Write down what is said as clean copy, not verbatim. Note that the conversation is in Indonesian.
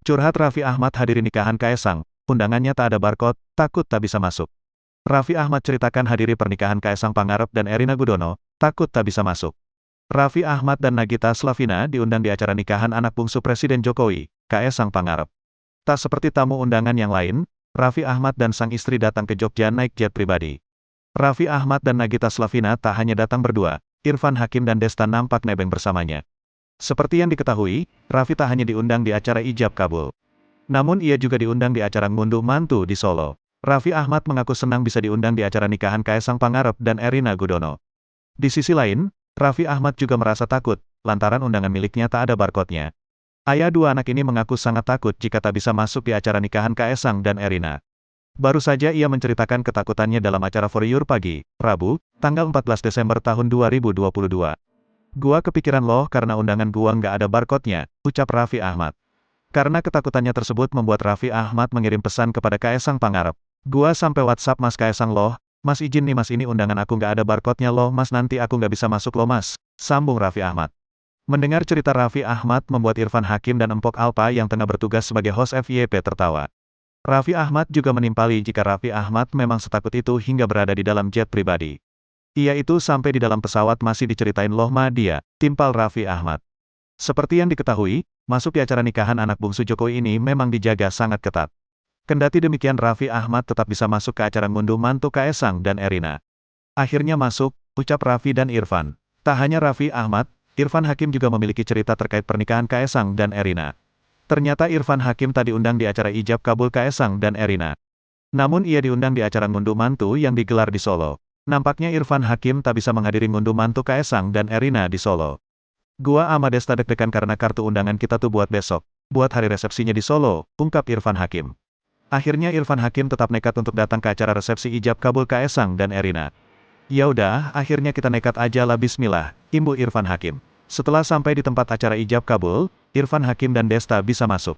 Curhat Raffi Ahmad hadiri nikahan Kaesang, undangannya tak ada barcode, takut tak bisa masuk. Raffi Ahmad ceritakan hadiri pernikahan Kaesang Pangarep dan Erina Gudono, takut tak bisa masuk. Raffi Ahmad dan Nagita Slavina diundang di acara nikahan anak bungsu Presiden Jokowi, Kaesang Pangarep. Tak seperti tamu undangan yang lain, Raffi Ahmad dan sang istri datang ke Jogja naik jet pribadi. Raffi Ahmad dan Nagita Slavina tak hanya datang berdua, Irfan Hakim dan Desta nampak nebeng bersamanya. Seperti yang diketahui, Raffi tak hanya diundang di acara ijab kabul. Namun ia juga diundang di acara ngunduh mantu di Solo. Raffi Ahmad mengaku senang bisa diundang di acara nikahan Kaesang Pangarep dan Erina Gudono. Di sisi lain, Raffi Ahmad juga merasa takut, lantaran undangan miliknya tak ada barcode-nya. Ayah dua anak ini mengaku sangat takut jika tak bisa masuk di acara nikahan Kaesang dan Erina. Baru saja ia menceritakan ketakutannya dalam acara For Your Pagi, Rabu, tanggal 14 Desember tahun 2022. Gua kepikiran loh karena undangan gua nggak ada barcode-nya, ucap Raffi Ahmad. Karena ketakutannya tersebut membuat Raffi Ahmad mengirim pesan kepada Kaesang Pangarep. Gua sampai WhatsApp Mas Kaesang loh, Mas izin nih Mas ini undangan aku nggak ada barcode-nya loh Mas nanti aku nggak bisa masuk loh Mas, sambung Raffi Ahmad. Mendengar cerita Raffi Ahmad membuat Irfan Hakim dan Empok Alpa yang tengah bertugas sebagai host FYP tertawa. Raffi Ahmad juga menimpali jika Raffi Ahmad memang setakut itu hingga berada di dalam jet pribadi. Ia itu sampai di dalam pesawat masih diceritain loh ma dia, timpal Raffi Ahmad. Seperti yang diketahui, masuk di acara nikahan anak bungsu Jokowi ini memang dijaga sangat ketat. Kendati demikian Raffi Ahmad tetap bisa masuk ke acara ngunduh mantu Kaesang dan Erina. Akhirnya masuk, ucap Raffi dan Irfan. Tak hanya Raffi Ahmad, Irfan Hakim juga memiliki cerita terkait pernikahan Kaesang dan Erina. Ternyata Irfan Hakim tak diundang di acara ijab kabul Kaesang dan Erina. Namun ia diundang di acara ngunduh mantu yang digelar di Solo. Nampaknya Irfan Hakim tak bisa menghadiri ngunduh mantu Kaesang dan Erina di Solo. Gua ama Desta deg-degan karena kartu undangan kita tuh buat besok, buat hari resepsinya di Solo, ungkap Irfan Hakim. Akhirnya Irfan Hakim tetap nekat untuk datang ke acara resepsi ijab kabul Kaesang dan Erina. Ya udah, akhirnya kita nekat aja lah bismillah, imbu Irfan Hakim. Setelah sampai di tempat acara ijab kabul, Irfan Hakim dan Desta bisa masuk.